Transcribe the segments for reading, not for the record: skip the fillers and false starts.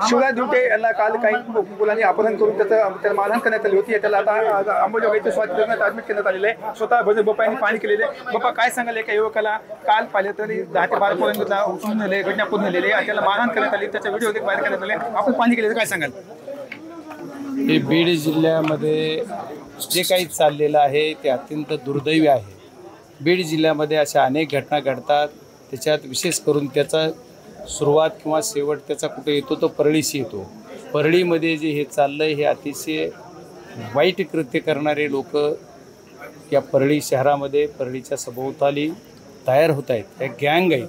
शिवराज दुटे यांना काल काही मुलांनी अपहरण करून त्याला मारहाण करण्यात आली होती। त्याला आता अंबाजोगाईच्या स्वातंत्र्यात ऍडमिट करण्यात आलेले आहे। स्वतः भजन बाप्पा यांनी पाहणी केलेली आहे। बाप्पा काय सांगाल, एका युवकाला काल पाहिले तरी 10 ते 12 पर्यंत उचलून नेले, घटना पूर्ण झालेली आहे, त्याला मारहाण करण्यात आली, त्याचा व्हिडिओ देखील बाहेर करण्यात आले, आपण पाहणी केली, काय सांगाल? हे बीड जिल्ह्यामध्ये जे काही चाललेलं आहे ते अत्यंत दुर्दैवी आहे। बीड जिल्ह्यामध्ये अशा अनेक घटना घडतात, त्याच्यात विशेष करून त्याचा सुरुवात किंवा शेवट त्याचा कुठे येतो तो परळीशी येतो। परळीमध्ये जे हे चाललंय हे अतिशय वाईट कृत्य करणारे लोक या परळी शहरामध्ये परळीच्या सभोवताली तयार होत आहेत। ह्या गँग आहेत।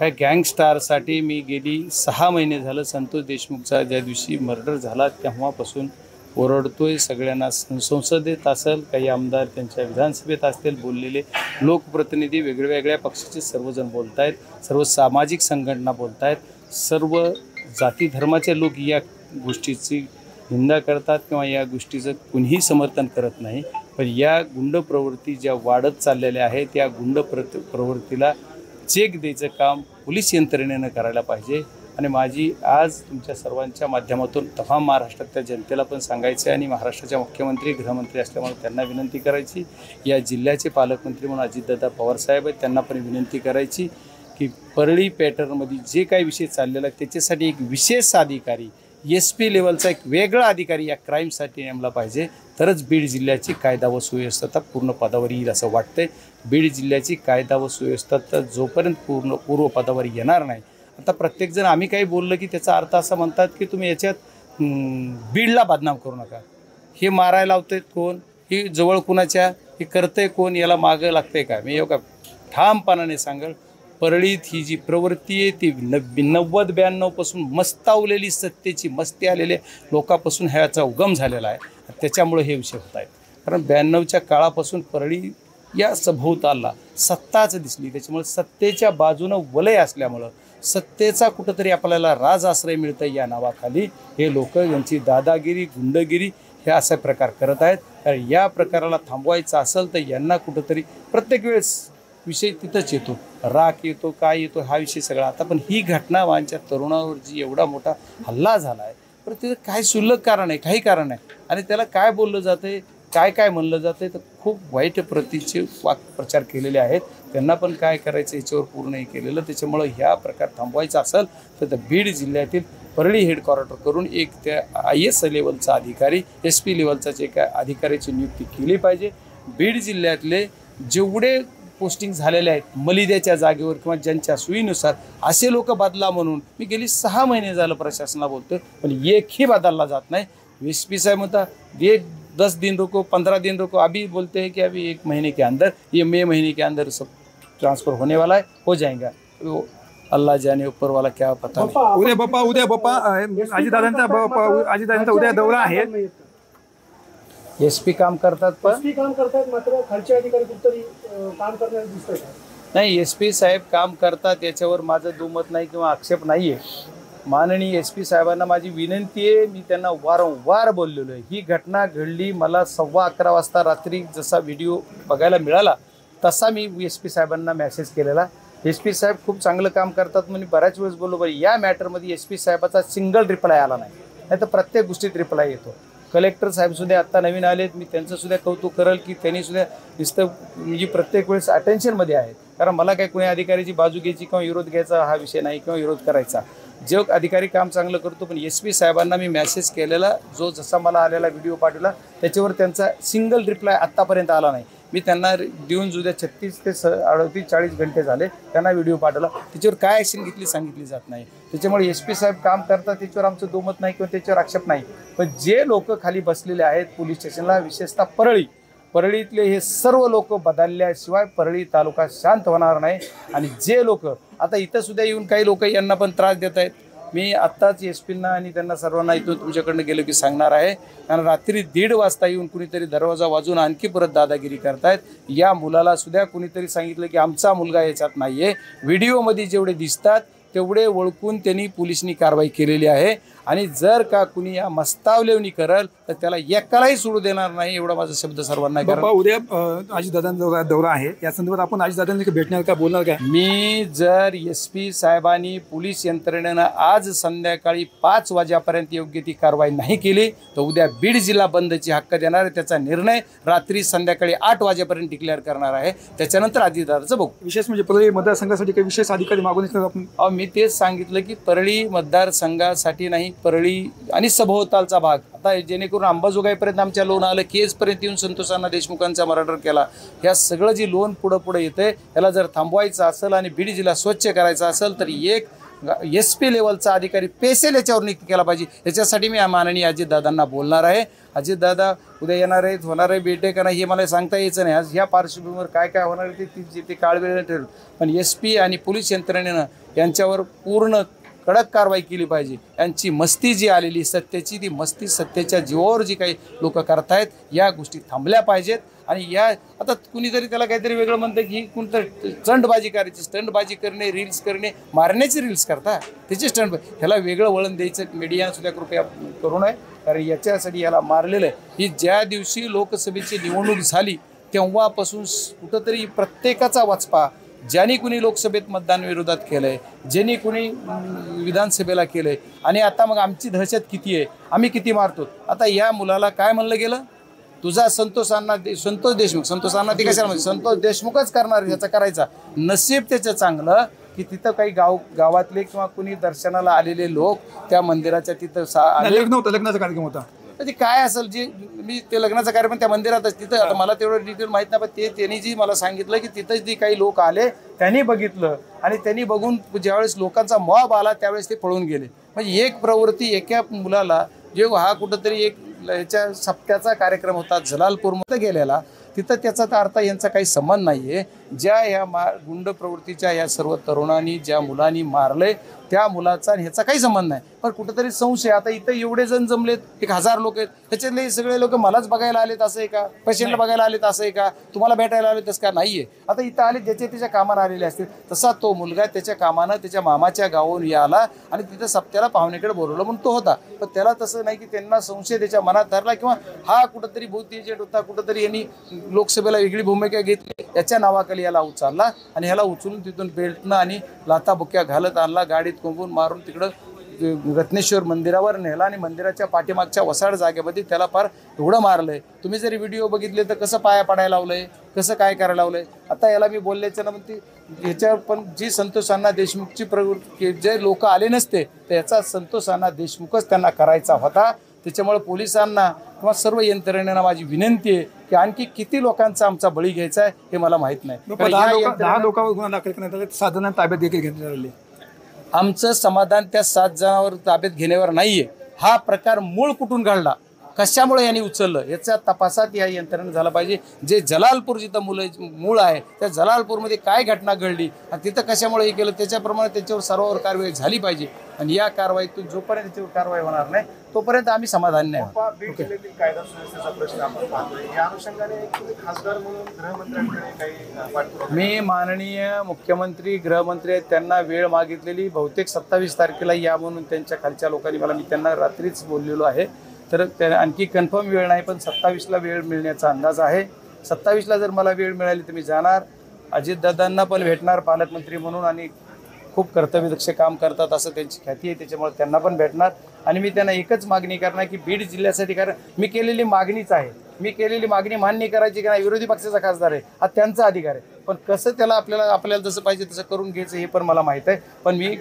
ह्या गँगस्टारसाठी मी गेली 6 महिने झालं संतोष देशमुखचा ज्या दिवशी मर्डर झाला तेव्हापासून ओरडतोय। सगळ्यांना संसदेत असेल, काही आमदार त्यांच्या विधानसभेत असतील बोललेले, लोकप्रतिनिधी वेगवेगळ्या पक्षाचे सर्वजण बोलत आहेत, सर्व सामाजिक संघटना बोलत आहेत, सर्व जाती धर्माचे लोक या गोष्टीची निंदा करतात किंवा या गोष्टीचं कुणीही समर्थन करत नाही। पण या गुंड प्रवृत्ती ज्या वाढत चाललेल्या आहेत या गुंड प्रवृत्तीला चेक द्यायचं काम पोलीस यंत्रणेनं करायला पाहिजे। आणि माझी आज तुमच्या सर्वांच्या माध्यमातून तमाम महाराष्ट्रातल्या जनतेला पण सांगायचं आहे आणि महाराष्ट्राच्या मुख्यमंत्री गृहमंत्री असल्यामुळे त्यांना विनंती करायची, या जिल्ह्याचे पालकमंत्री म्हणून अजितदादा पवारसाहेब आहेत त्यांना पण विनंती करायची की परळी पॅटर्नमध्ये जे काही विषय चाललेला आहे त्याच्यासाठी एक विशेष अधिकारी SP लेवलचा एक वेगळा अधिकारी या क्राईमसाठी नेमला पाहिजे, तरच बीड जिल्ह्याची कायदा व सुव्यवस्था पूर्ण पदावर येईल असं वाटतंय। बीड जिल्ह्याची कायदा व सुव्यवस्था जोपर्यंत पूर्व पदावर येणार नाही, आता प्रत्येकजण आम्ही काही बोललं की त्याचा अर्थ असा म्हणतात की तुम्ही याच्यात बीडला बदनाम करू नका, हे मारायला लावतंय कोण, ही जवळ कुणाच्या, हे करतंय कोण, याला मागं लागतंय का? मी एवढा ठामपणाने सांगेल, परळीत ही जी प्रवृत्ती आहे ती 90-92 पासून मस्तावलेली सत्तेची मस्ती आलेल्या लोकांपासून ह्याचा उगम झालेला आहे। त्याच्यामुळे हे विषय होत आहेत। कारण 92च्या काळापासून परळी या सभोवताला सत्ताच दिसली, त्याच्यामुळे सत्तेच्या बाजूनं वलय असल्यामुळं सत्तेचा कुठंतरी आपल्याला राज आश्रय मिळतं या नावाखाली हे लोक यांची दादागिरी गुंडगिरी हे असा प्रकार करत आहेत। तर या प्रकाराला थांबवायचं असेल तर यांना कुठंतरी प्रत्येक वेळेस विषय तिथंच येतो, राग येतो, काय येतो हा विषय सगळा। आता पण ही घटना माझ्या तरुणावर जी एवढा मोठा हल्ला झाला आहे पण त्याचं काय क्षुल्लक कारण आहे, काही कारण आहे, आणि त्याला काय बोललं जातं, काय म्हणलं जातं, तर खूप वाईट प्रतीचे वाक्प्रचार केलेले आहेत। त्यांना पण काय करायचं याच्यावर पूर्ण हे केलेलं। त्याच्यामुळं ह्या प्रकार थांबवायचा असेल तर बीड जिल्ह्यातील परळी हेडक्वार्टर करून एक त्या IS लेवलचा अधिकारी SP लेवलचा जे काय अधिकाऱ्याची नियुक्ती केली पाहिजे। बीड जिल्ह्यातले जेवढे पोस्टिंग झालेले आहेत मलिद्याच्या जागेवर किंवा ज्यांच्या सोयीनुसार असे लोक बदला म्हणून मी गेली 6 महिने झालं प्रशासनाला बोलतोय, पण एकही बदलला जात नाही। SP साहब म्हणता ये 10 दिन रुको, 15 दिन रुको, अभी बोलते हैं कि अभी 1 महीने के अंदर, ये मई महीने के अंदर सब ट्रांसफ़र होने वाला है, हो जाएगा। वो अल्लाह जाने ऊपर वाला क्या पता नहीं। उद्या बाप्पा अजितदादांचा उद्या दौरा आहे। SP काम करतात पण SP काम करतात, मात्र खालचे अधिकारी कुठतरी काम करण्यास दिसतात नाही। SP साहेब काम करतात याच्यावर माझं दुमत नाही किंवा आक्षेप नाही आहे। माननीय SP साहेबांना माझी विनंती आहे, मी त्यांना वारंवार बोललेलो आहे। ही घटना घडली मला 11:15 वाजता रात्री, जसा व्हिडिओ बघायला मिळाला तसा मी SP साहेबांना मेसेज केलेला। SP साहेब खूप चांगलं काम करतात म्हणून बऱ्याच वेळेस बोललो, बरं या मॅटरमध्ये SP साहेबाचा सिंगल रिप्लाय आला नाही तर प्रत्येक गोष्टीत रिप्लाय येतो। कलेक्टर साहेबसुद्धा आत्ता नवीन आलेत, मी त्यांचंसुद्धा कौतुक करेल की त्यांनीसुद्धा नुसतं म्हणजे प्रत्येक वेळेस अटेन्शनमध्ये आहेत। कारण मला काही कोणी अधिकाऱ्याची बाजू घ्यायची किंवा विरोध घ्यायचा हा विषय नाही किंवा विरोध करायचा, जो अधिकारी काम चांगलं करतो। पण SP साहेबांना मी मेसेज केलेला, जो जसा मला आलेला व्हिडिओ पाठवला त्याच्यावर त्यांचा सिंगल रिप्लाय आत्तापर्यंत आला नाही। मी त्यांना देऊन जुद्या 36 ते 38 40 घंटे झाले, त्यांना व्हिडिओ पाठवला, त्याच्यावर काय ॲक्शन घेतली सांगितली जात नाही। त्याच्यामुळे SP साहेब काम करतात त्याच्यावर आमचं दुमत नाही किंवा त्याच्यावर आक्षेप नाही। पण जे लोक खाली बसलेले आहेत पोलीस स्टेशनला, विशेषतः परळीतले हे सर्व लोक बदलल्याशिवाय परळी तालुका शांत होणार नाही। आणि जे लोक आता इथं सुद्धा येऊन काही लोक यांना पण त्रास देत आहेत, मी आत्ताच SP-ना आणि त्यांना सर्वांना इथून तुमच्याकडनं गेलो की सांगणार आहे। कारण रात्री 1:30 वाजता येऊन कुणीतरी दरवाजा वाजून आणखी परत दादागिरी करतायत। या मुलाला सुद्धा कुणीतरी सांगितलं की आमचा मुलगा याच्यात नाही आहे, व्हिडिओमध्ये जेवढे दिसतात तेवढे ओळखून त्यांनी पोलिसांनी कारवाई केलेली आहे। आणि जर का कुणी या मस्तावलेवणी करल तर त्याला एकालाही सोडू देणार नाही, एवढा माझा शब्द सर्वांना. बाप्पा उद्या अजितदादांचा दौरा आहे, या संदर्भात आपण अजितदादांना भेटणार का, बोलणार काय? मी जर SP साहेबांनी पोलीस यंत्रणेनं आज संध्याकाळी 5 वाजेपर्यंत योग्य ती कारवाई नाही केली तर उद्या बीड जिल्हा बंदची हक्क देणार आहे. त्याचा निर्णय रात्री संध्याकाळी 8 वाजेपर्यंत डिक्लेअर करणार आहे. त्याच्यानंतर अजितदादाचं बघू. विशेष म्हणजे परळी मतदारसंघासाठी काही विशेष अधिकारी मागून आपण मी तेच सांगितलं की परळी मतदारसंघासाठी नाही, परळी आणि सभोवतालचा भाग, आता जेणेकरून अंबाजोगाईपर्यंत आमच्या लोन आलं, केजपर्यंत येऊन संतोषांना देशमुखांचा मर्डर केला, ह्या सगळं जी लोन पुढं येते याला जर थांबवायचं असेल आणि बीड जिल्हा स्वच्छ करायचा असेल तर एक SP लेवलचा अधिकारी पेशल याच्यावर नियुक्त केला पाहिजे. याच्यासाठी मी माननीय अजितदादांना बोलणार आहे. अजितदादा उद्या येणार आहेत, होणार आहे भेटे का नाही हे मला सांगता यायचं नाही. आज ह्या पार्श्वभूमीवर काय काय होणार आहे ते काळ वेळ ठरेल, पण SP आणि पोलीस यंत्रणेनं यांच्यावर पूर्ण कडक कारवाई केली पाहिजे. यांची मस्ती जी आलेली सत्तेची, ती मस्ती सत्तेच्या जीवावर जी काही लोक करतायत या गोष्टी थांबल्या पाहिजेत. आणि या आता कुणीतरी त्याला काहीतरी वेगळं म्हणतं की कोणतं स्टंटबाजी करायची, स्टंटबाजी करणे, रील्स करणे, मारण्याचे रील्स करता त्याचे स्टंट, ह्याला वेगळं वळण द्यायचं मीडियानं सुद्धा कृपया करू नये. कारण याच्यासाठी याला मारलेलं आहे. ही ज्या दिवशी लोकसभेची निवडणूक झाली तेव्हापासून कुठंतरी प्रत्येकाचा वचपा, ज्यांनी कुणी लोकसभेत मतदान विरोधात केलं आहे, ज्यांनी कुणी विधानसभेला केलं आहे, आणि आता मग आमची दहशत किती आहे, आम्ही किती मारतो. आता या मुलाला काय म्हणलं गेलं, तुझा संतोष देशमुख ती कशाला म्हणजे संतोष देशमुखच करणार, याचा करायचा. नसीब त्याचं चांगलं की तिथं काही गावातले किंवा कुणी दर्शनाला आलेले लोक त्या मंदिराच्या तिथं लग्नाचा कार्यक्रम होता, ते काय असेल जे मी ते लग्नाचा कार्यक्रम त्या मंदिरातच तिथं, आता मला तेवढं डिटेल माहीत नाही, पण त्यांनी जी मला सांगितलं की तिथं जी काही लोक आले त्यांनी बघितलं आणि त्यांनी बघून ज्यावेळेस लोकांचा मॉब आला त्यावेळेस ते पळून गेले. म्हणजे एक प्रवृत्ती एका मुलाला जे हा कुठंतरी एक याच्या सप्त्याचा कार्यक्रम होता जलालपूरमध्ये गेलेला, तिथं त्याचा तर अर्थ यांचा काही संबंध नाही आहे. ज्या या गुंड प्रवृत्तीच्या या सर्व तरुणांनी ज्या मुलांनी मारले त्या मुलाचा ह्याचा काही संबंध नाही, पण कुठंतरी संशय. आता इथं एवढे जण जमलेत, 1000 लोक आहेत, त्याच्यातले सगळे लोक मलाच बघायला आलेत असं आहे का, पेशंटला बघायला आलेत असं आहे का, तुम्हाला भेटायला आलेत तसं का नाही आहे. आता इथं आले ज्याच्या त्याच्या कामाला आलेले असतील, तसा तो मुलगा त्याच्या कामानं त्याच्या मामाच्या गावाहून आला आणि तिथं सप्त्याला पाहुणेकडे बोलवलं म्हणून तो होता. पण त्याला तसं नाही की त्यांना संशय त्याच्या मनात धरला किंवा हा कुठंतरी भूत एजंट होता, कुठंतरी यांनी लोकसभेला वेगळी भूमिका घेतली, याच्या नावाखाली याला उचलला आणि ह्याला उचलून तिथून बेल्टनं आणि लाथाबुक्या घालत आणला, गाडीत कोंबून मारून तिकडं रत्नेश्वर मंदिरावर नेला आणि मंदिराच्या पाठीमागच्या वसाड जागेमध्ये त्याला फार एवढं मारलंय. तुम्ही जरी व्हिडिओ बघितले तर कसं पाया पडायला लावलंय, कसं काय करायला लावलंय. आता याला मी बोलल्याच्या नंतर ह्याच्यावर पण जी संतोष अण्णा देशमुखची प्रवृत्ती, जे लोक आले नसते तर याचा संतोष अण्णा देशमुखच त्यांना करायचा होता. त्याच्यामुळे पोलिसांना किंवा सर्व यंत्रणेला माझी विनंती आहे की आणखी किती लोकांचा आमचा बळी घ्यायचा आहे हे मला माहीत नाही. 10 लोकांवर गुन्हा दाखल करण्यात आला, 7 जणांना ताब्यात देखील घेण्यात आले. आमचं समाधान त्या 7 जणांवर ताब्यात घेण्यावर नाहीये. हा प्रकार मूळ कुठून घडला, कशामुळे यांनी उचललं, याचा तपासात या यंत्रणेनं झाला पाहिजे. जे जलालपूर जिथं मूळ आहे त्या जलालपूरमध्ये काय घटना घडली आणि तिथं कशामुळे हे केलं त्याच्याप्रमाणे त्याच्यावर सर्वांवर कारवाई झाली पाहिजे. आणि या कारवाईतून जोपर्यंत त्याच्यावर कारवाई होणार नाही तोपर्यंत आम्ही समाधान नाही. कायदा सुव्यवस्थेचा प्रश्न आपण पाहतोय, या अनुषंगाने खासदार म्हणून गृहमंत्र्यांकडे काही मी माननीय मुख्यमंत्री गृहमंत्री आहेत त्यांना वेळ मागितलेली, बहुतेक 27 तारखेला या म्हणून त्यांच्या खालच्या लोकांनी मी त्यांना रात्रीच बोललेलो आहे. तर त्या आणखी कन्फर्म वेळ नाही, पण 27ला वेळ मिळण्याचा अंदाज आहे. 27ला जर मला वेळ मिळाली तर मी जाणार, अजितदादांना पण भेटणार पालकमंत्री म्हणून, आणि खूप कर्तव्यदक्ष काम करतात असं त्यांची ख्याती आहे, त्याच्यामुळे त्यांना पण भेटणार. आणि मी त्यांना एकच मागणी करणार की बीड जिल्ह्यासाठी, कारण मी केलेली मागणीच आहे, मी केलेली मागणी मान्य करायची की नाही, विरोधी पक्षाचा खासदार आहे, हा त्यांचा अधिकार आहे, पण कसं त्याला आपल्याला जसं पाहिजे तसं करून घ्यायचं हे पण मला माहीत आहे. पण मी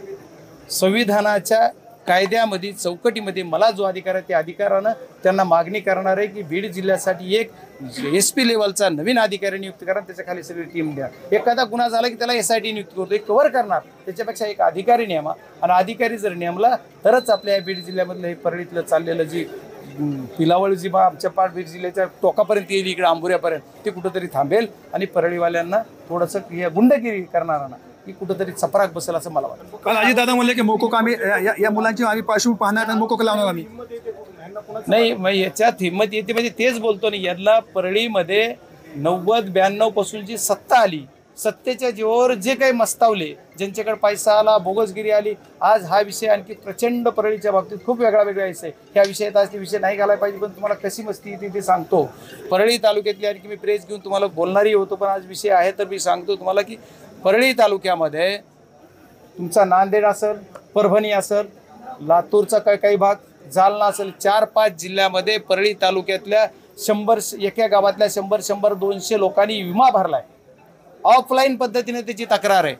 संविधानाच्या कायद्यामध्ये चौकटीमध्ये मला जो अधिकार आहे त्या अधिकारानं त्यांना मागणी करणार आहे की बीड जिल्ह्यासाठी एक SP लेवलचा नवीन अधिकारी नियुक्त करा, त्याच्या खाली सगळी टीम द्या. एखादा गुन्हा झाला की त्याला SIT नियुक्त करतो, एक कव्हर करणार, त्याच्यापेक्षा एक अधिकारी नेमा, आणि अधिकारी जर नेमला तरच आपल्या बीड जिल्ह्यामधलं हे परळीतलं चाललेलं जी पिलावळ जी आमच्या बीड जिल्ह्याच्या टोकापर्यंत येईल, इकडे आंबुऱ्यापर्यंत, ते कुठंतरी थांबेल आणि परळीवाल्यांना थोडंसं गुंडगिरी करणारा की कुठंतरी चपराक बसेल असं मला वाटतं. काल अजितदादा म्हणले की मोकोक आम्ही या मुलांची आम्ही पार्श्वभूमी पाहणार आणि मोकोक लावणार आम्ही. नाही, मग याच्यात हिंमत येते म्हणजे तेच बोलतो ना, याला परळीमध्ये 90-92 पासून जी सत्ता आली, सत्तेच्या जीवावर जे काही मस्तावले, ज्यांच्याकडे पैसा आला, बोगसगिरी आली, आज हा विषय आणखी प्रचंड परळीच्या बाबतीत खूप वेगळा विषय. ह्या विषयात आज ते विषय नाही घालायला पाहिजे, पण तुम्हाला कशी मस्ती येते ते सांगतो. परळी तालुक्यातली आणखी मी प्रेस घेऊन तुम्हाला बोलणारही होतो, पण आज विषय आहे तर मी सांगतो तुम्हाला की परळी तालुक्यामध्ये तुमचा नांदेड असेल, परभणी असेल, लातूरचा काही भाग, जालना असेल, 4-5 जिल्ह्यामध्ये परळी तालुक्यातल्या 100 एका गावातल्या 100-200 लोकांनी विमा भरलाय. ऑफलाईन पद्धतीने त्याची तक्रार आहे.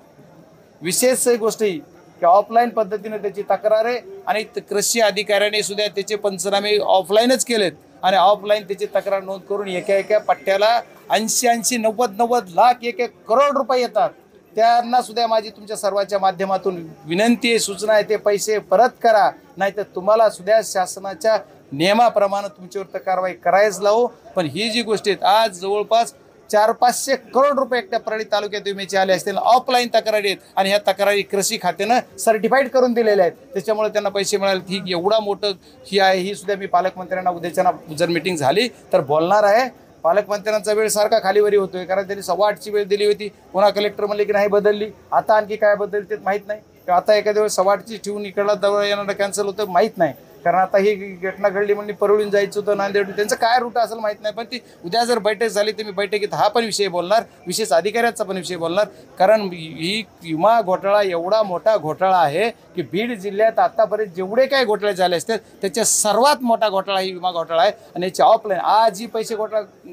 विशेष गोष्ट ही की ऑफलाईन पद्धतीने त्याची तक्रार आहे आणि कृषी अधिकाऱ्याने सुद्धा त्याचे पंचनामे ऑफलाईनच केलेत आणि ऑफलाईन त्याची तक्रार नोंद करून एका पट्ट्याला 80 90 लाख 1 करोड रुपये येतात. त्यांना सुद्धा माझी तुमच्या सर्वांच्या माध्यमातून विनंती आहे, सूचना आहे, ते पैसे परत करा, नाहीतर तुम्हाला सुद्धा शासनाच्या नियमाप्रमाणे तुमच्यावर कारवाई करायच लावू. पण ही जी गोष्ट आहेत, आज जवळपास 400-500 करोड रुपये एकट्या परळी तालुक्यात विम्याचे आले असतील. ऑफलाईन तक्रारी आहेत आणि ह्या तक्रारी कृषी खात्यानं सर्टिफाईड करून दिलेल्या आहेत, त्याच्यामुळे त्यांना पैसे मिळाले. ही एवढा मोठं ही आहे, ही सुद्धा मी पालकमंत्र्यांना उद्याच्या जर मीटिंग झाली तर बोलणार आहे. पालकमंत्र्यांचा वेळ सारखा खालीवरी होतोय, कारण त्यांनी 8:15ची वेळ दिली होती. पुन्हा कलेक्टर म्हणले की नाही बदलली, आता आणखी काय बदलली ते माहीत नाही. आता एखाद्या वेळेस 8:15ची ठेवून इकडला दौरा येणारा कॅन्सल होतं माहीत नाही, कारण आता ही घटना घडली म्हणजे परळून जायचं होतं, नांदेड, त्यांचं काय रूट असेल माहीत नाही. पण ती उद्या जर बैठक झाली तर मी बैठकीत हा पण विषय बोलणार, विशेष अधिकाऱ्याचा पण विषय बोलणार. कारण ही विमा घोटाळा एवढा मोठा घोटाळा आहे की बीड जिल्ह्यात आतापर्यंत जेवढे काही घोटाळे झाले असतील त्याच्या सर्वात मोठा घोटाळा ही विमा घोटाळा आहे. आणि याची ऑफलाईन आज ही पैसे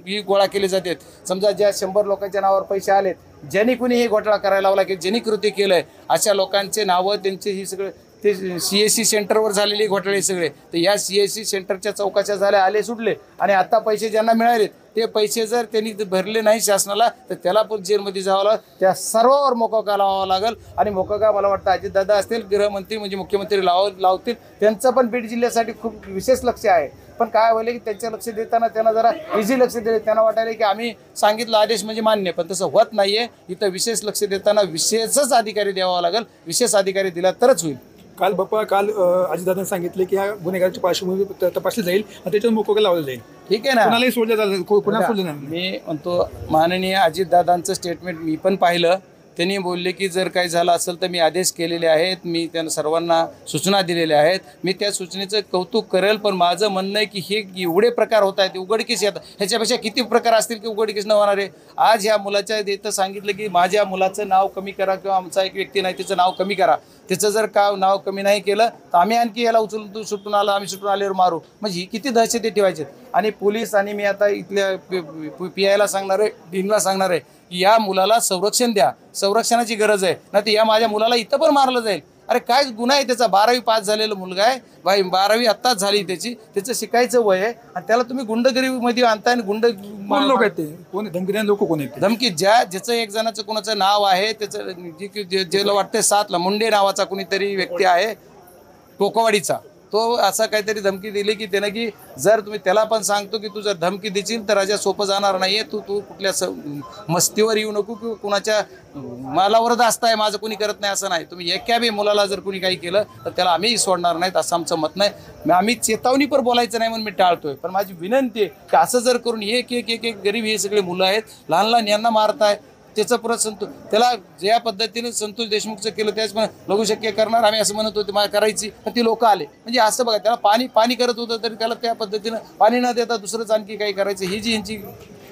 ही गोळा केले जातात. समजा ज्या 100 लोकांच्या नावावर पैसे आलेत, ज्यांनी कुणी हे घोटाळा करायला लावला की ज्यांनी कृती केलंय अशा लोकांचे नावं, त्यांचे ही सगळं ते CSC सेंटरवर झालेले घोटाळे सगळे, तर या CSC सेंटरच्या चौकशा झाल्या, आले सुटले आणि आता पैसे ज्यांना मिळालेत ते पैसे जर त्यांनी भरले नाही शासनाला तर त्याला पण जेलमध्ये जावं लागेल. त्या सर्वांवर मोकोका लावावा लागेल. आणि मोकोका मला वाटतं अजितदादा असतील, गृहमंत्री म्हणजे मुख्यमंत्री लावतील, त्यांचं पण बीड जिल्ह्यासाठी खूप विशेष लक्ष आहे. पण काय होईल की त्यांचं लक्ष देताना त्यांना जरा इझी लक्ष दिले, त्यांना वाटायला की आम्ही सांगितलं आदेश म्हणजे मान्य, पण तसं होत नाहीये. इथं विशेष लक्ष देताना विशेषच अधिकारी द्यावा लागेल, विशेष अधिकारी दिला तरच होईल. काल अजितदादांनी सांगितले की ह्या गुन्हेगाराची पार्श्वभूमी तपासली जाईल आणि त्याच्यावर मोकोका लावलं जाईल. ठीक आहे ना, कोणालाही सोडलं जाईल, कोणाला सोडलं नाही. मी म्हणतो माननीय अजितदादांचं स्टेटमेंट मी पण पाहिलं. त्यांनी बोलले की जर काही झालं असेल तर मी आदेश केलेले आहेत, मी त्यांना सर्वांना सूचना दिलेल्या आहेत, मी त्या सूचनेचं कौतुक करेल. पण माझं म्हणणं आहे की हे एवढे प्रकार होत आहेत, उघडकीस येतात, ह्याच्यापेक्षा किती प्रकार असतील की उघडकीस न होणार आहे. आज ह्या मुलाच्या इथं सांगितलं की माझ्या मुलाचं नाव कमी करा, किंवा आमचा एक व्यक्ती नाही त्याचं नाव कमी करा. त्याचं जर नाव कमी नाही केलं तर आम्ही आणखी याला उचलून तू सुटून आला, आम्ही सुटून आल्यावर मारू. म्हणजे ही किती दहशती ठेवायचे. आणि पोलीस आणि मी आता इथल्या PIला सांगणार आहे, डीनला सांगणार आहे की या मुलाला संरक्षण द्या, संरक्षणाची गरज आहे, नाही तर या माझ्या मुलाला इथं पण मारलं जाईल. अरे काय गुन्हा आहे त्याचा, 12वी पास झालेला मुलगा आहे भाई, 12वी आत्ताच झाली त्याची, त्याचं शिकायचं वय आहे आणि त्याला तुम्ही गुंडगिरीमध्ये आणताय. आणि कोण लोक आहेत ते, कोण धमकी देणारे लोक कोण आहेत? धमकी ज्याचं एक जणाचं कोणाचं नाव आहे त्याचं ज्याला वाटतं 7ला मुंडे नावाचा कोणीतरी व्यक्ती आहे कोकवाडीचा, तो असं काहीतरी धमकी दिली की त्यानं की जर तुम्ही त्याला पण सांगतो की तू जर धमकी देशील तर राजा सोपं जाणार नाहीये, तू कुठल्या मस्तीवर येऊ नको की कुणाच्या मालावर असताय, माझं कुणी करत नाही असं नाही. तुम्ही एका बी मुलाला जर कुणी काही केलं तर त्याला आम्ही सोडणार नाहीत असं आमचं मत नाही. आम्ही चेतावणी पण बोलायचं नाही म्हणून मी टाळतोय. पण माझी विनंती आहे की असं जर करून एक गरीब हे सगळे मुलं आहेत, लहान यांना मारताय, त्याचं परत त्याला ज्या पद्धतीने संतोष देशमुखचं केलं त्याच पण लघुशक्य करणार आम्ही असं म्हणत होते, मला करायची, पण ती लोक आले. म्हणजे असं बघा, त्याला पाणी करत होतं तरी त्याला त्या पद्धतीनं पाणी न देता दुसरंच आणखी काही करायचं, ही जी यांची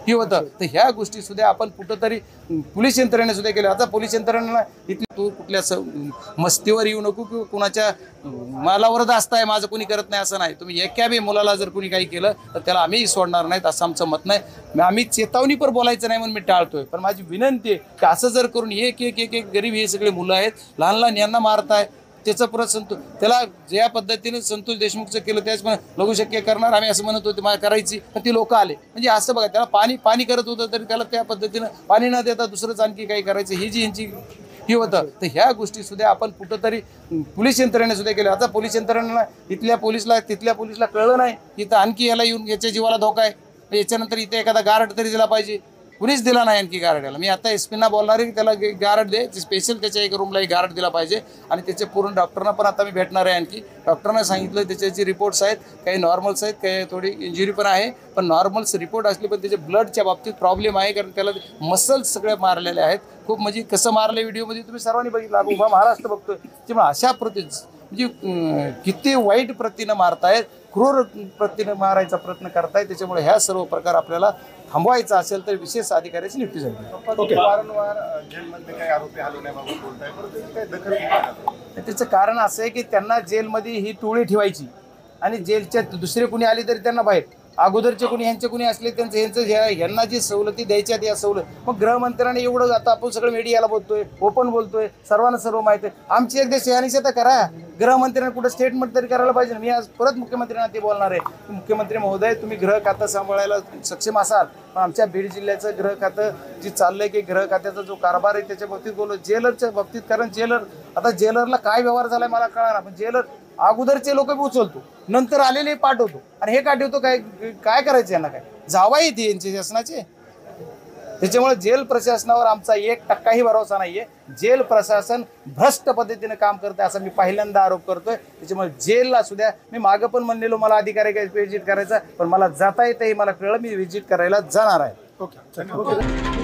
ही होतं. तर ह्या गोष्टी सुद्धा आपण कुठंतरी पोलीस यंत्रणेने सुद्धा केल्या. आता पोलीस यंत्रणेला इथली तू कुठल्या मस्तीवर येऊ नको की कुणाच्या मालावर असताय, माझं कुणी करत नाही असं नाही. तुम्ही एका बी मुलाला जर कुणी काही केलं तर त्याला आम्ही सोडणार नाहीत असं आमचं मत नाही. आम्ही चेतावणी पण बोलायचं नाही म्हणून मी टाळतोय. पण माझी विनंती आहे की असं जर करून एक गरीब हे सगळे मुलं आहेत, लहान यांना मारताय, त्याचं परत त्याला ज्या पद्धतीने संतोष देशमुखचं केलं त्याच पण लघुशक्य करणार आम्ही असं म्हणत होते, मला करायची, पण ती लोक आले. म्हणजे असं बघा, त्याला पाणी करत होतं तरी त्याला त्या पद्धतीनं पाणी न देता दुसरंच आणखी काही करायचं, ही जी यांची ही होतं. तर ह्या गोष्टी सुद्धा आपण कुठंतरी पोलीस यंत्रणेने सुद्धा केल्या. आता पोलीस यंत्रणेला तिथल्या पोलीसला कळलं नाही इथं आणखी याला येऊन याच्या जीवाला धोका आहे, याच्यानंतर इथे एखादा गार्ड तरी दिला पाहिजे. कुणीच दिला नाही आणखी गार्डाला. मी आता एसपींना बोलणार आहे की त्याला गार्ड दे, स्पेशल त्याच्या एक रूमला एक गार्ड दिला पाहिजे. आणि त्याचे पूर्ण डॉक्टरना पण आता मी भेटणार आहे. आणखी डॉक्टरना सांगितलं त्याचे जे रिपोर्ट्स आहेत काही नॉर्मल्स आहेत, काही थोडी इंजुरी पण आहे, पण नॉर्मल्स रिपोर्ट असले पण त्याचे ब्लडच्या बाबतीत प्रॉब्लेम आहे, कारण त्याला मसल्स सगळे मारलेले आहेत. खूप म्हणजे कसं मारलं व्हिडिओमध्ये तुम्ही सर्वांनी बघितलं, उभा महाराष्ट्र बघतोय. त्यामुळे अशा म्हणजे किती वाईट प्रतीनं मारतायत, क्रूर प्रतीनं मारायचा प्रयत्न करतायत. त्याच्यामुळे ह्या सर्व प्रकार आपल्याला थांबवायचा असेल तर विशेष अधिकाऱ्याची नियुक्ती झाली. ओके. वारंवार जेलमध्ये काही आरोपी हलवण्याबाबत बोलताय, परंतु त्याची काही दखल घेतली जाते. त्याचं कारण असं आहे की त्यांना जेलमध्ये ही टोळी ठेवायची आणि जेलच्या दुसरे कुणी आले तरी त्यांना बाहेर, अगोदरचे कुणी ह्यांचे कुणी असले त्यांचं ह्यांना जी सवलती द्यायच्या या सवलत. मग गृहमंत्र्यांनी एवढं आता आपण सगळं मीडियाला बोलतोय, ओपन बोलतोय, सर्वांना सर्व माहिती आहे. आमची एकदा शहानिशा तर करा, गृहमंत्र्यांनी कुठं स्टेटमेंट तरी करायला पाहिजे. मी आज परत मुख्यमंत्र्यांना ते बोलणार आहे की मुख्यमंत्री महोदय तुम्ही गृह खातं सांभाळायला सक्षम असाल, पण आमच्या बीड जिल्ह्याचं गृह खातं जे चाललंय की गृह खात्याचा जो कारभार आहे त्याच्या बाबतीत बोललो, जेलरच्या बाबतीत. कारण जेलरला काय व्यवहार झालाय मला कळणार, पण जेलर अगोदरचे लोक बी उचलतो, नंतर आलेले पाठवतो, आणि हे का ठेवतो काय करायचं यांना, काय जावा येते यांचे शासनाचे. त्याच्यामुळे जेल प्रशासनावर आमचा 1% भरोसा नाहीये. जेल प्रशासन भ्रष्ट पद्धतीने काम करते असा मी पहिल्यांदा आरोप करतोय. त्याच्यामुळे जेलला सुद्धा मी मागं पण म्हणलेलो मला अधिकारी व्हिजिट करायचा, पण मला जाता येते मला कळलं, मी व्हिजिट करायला जाणार आहे. ओके.